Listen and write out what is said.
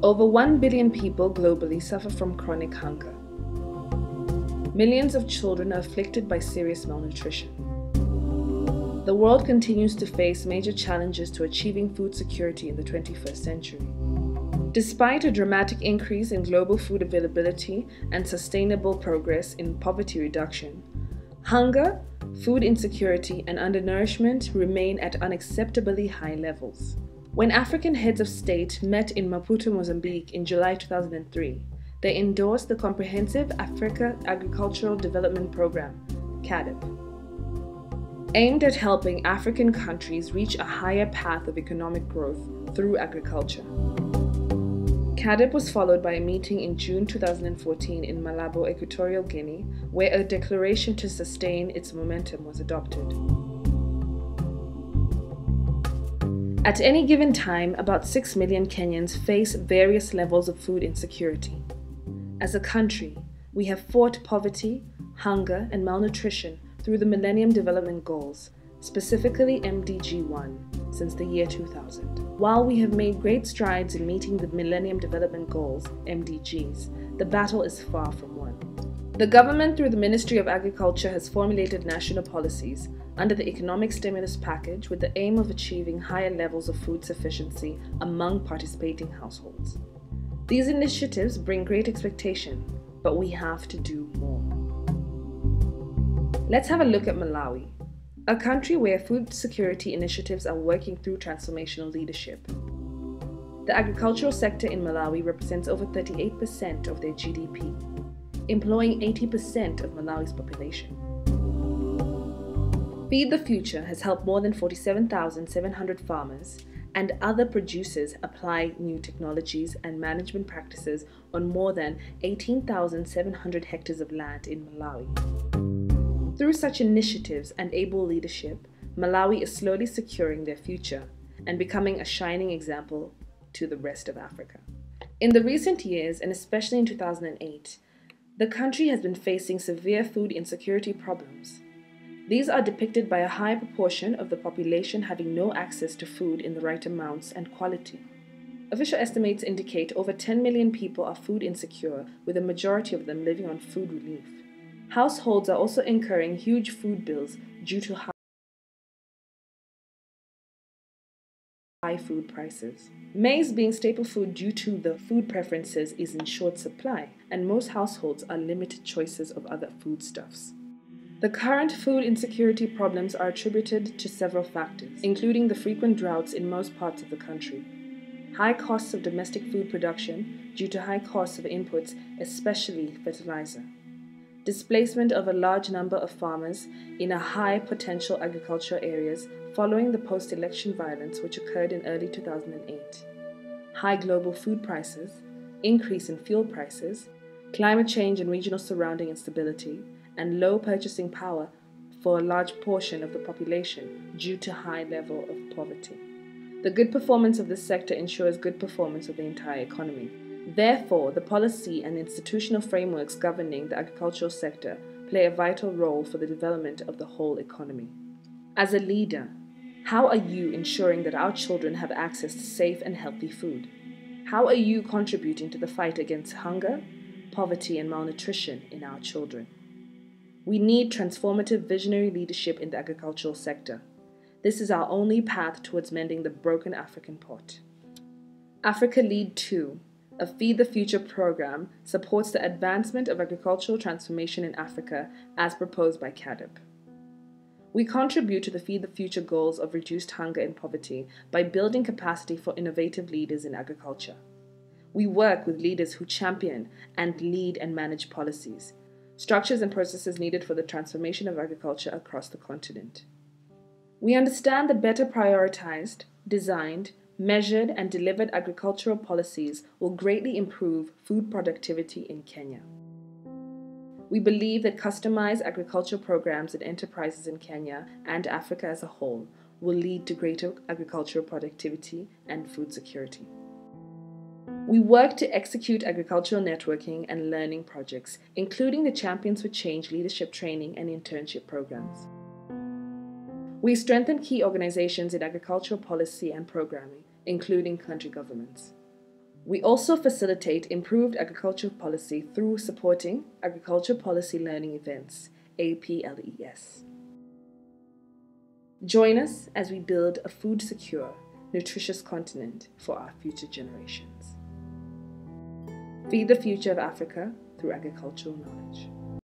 Over 1 billion people globally suffer from chronic hunger. Millions of children are afflicted by serious malnutrition. The world continues to face major challenges to achieving food security in the 21st century. Despite a dramatic increase in global food availability and sustainable progress in poverty reduction, hunger, food insecurity, and undernourishment remain at unacceptably high levels. When African heads of state met in Maputo, Mozambique in July 2003, they endorsed the Comprehensive Africa Agricultural Development Program, CAADP, aimed at helping African countries reach a higher path of economic growth through agriculture. CAADP was followed by a meeting in June 2014 in Malabo, Equatorial Guinea, where a declaration to sustain its momentum was adopted. At any given time, about 6 million Kenyans face various levels of food insecurity. As a country, we have fought poverty, hunger, and malnutrition through the Millennium Development Goals, specifically MDG 1, since the year 2000. While we have made great strides in meeting the Millennium Development Goals, MDGs, the battle is far from won. The government, through the Ministry of Agriculture, has formulated national policies under the Economic Stimulus Package with the aim of achieving higher levels of food sufficiency among participating households. These initiatives bring great expectation, but we have to do more. Let's have a look at Malawi, a country where food security initiatives are working through transformational leadership. The agricultural sector in Malawi represents over 38% of their GDP, employing 80% of Malawi's population. Feed the Future has helped more than 47,700 farmers and other producers apply new technologies and management practices on more than 18,700 hectares of land in Malawi. Through such initiatives and able leadership, Malawi is slowly securing their future and becoming a shining example to the rest of Africa. In the recent years, and especially in 2008, the country has been facing severe food insecurity problems. These are depicted by a high proportion of the population having no access to food in the right amounts and quality. Official estimates indicate over 10 million people are food insecure, with a majority of them living on food relief. Households are also incurring huge food bills due to high food prices. Maize, being staple food due to the food preferences, is in short supply, and most households are limited choices of other foodstuffs. The current food insecurity problems are attributed to several factors, including the frequent droughts in most parts of the country, high costs of domestic food production due to high costs of inputs, especially fertilizer, displacement of a large number of farmers in a high potential agricultural areas following the post-election violence which occurred in early 2008, high global food prices, increase in fuel prices, climate change and regional surrounding instability, and low purchasing power for a large portion of the population due to high level of poverty. The good performance of this sector ensures good performance of the entire economy. Therefore, the policy and institutional frameworks governing the agricultural sector play a vital role for the development of the whole economy. As a leader, how are you ensuring that our children have access to safe and healthy food? How are you contributing to the fight against hunger, poverty, and malnutrition in our children? We need transformative visionary leadership in the agricultural sector. This is our only path towards mending the broken African pot. Africa Lead 2, a Feed the Future program, supports the advancement of agricultural transformation in Africa as proposed by CAADP. We contribute to the Feed the Future goals of reduced hunger and poverty by building capacity for innovative leaders in agriculture. We work with leaders who champion and lead and manage policies, structures and processes needed for the transformation of agriculture across the continent. We understand that better prioritized, designed, measured, and delivered agricultural policies will greatly improve food productivity in Kenya. We believe that customized agricultural programs and enterprises in Kenya and Africa as a whole will lead to greater agricultural productivity and food security. We work to execute agricultural networking and learning projects, including the Champions for Change leadership training and internship programs. We strengthen key organizations in agricultural policy and programming, including country governments. We also facilitate improved agricultural policy through supporting Agriculture Policy Learning Events, APLES. Join us as we build a food-secure, nutritious continent for our future generations. Feed the future of Africa through agricultural knowledge.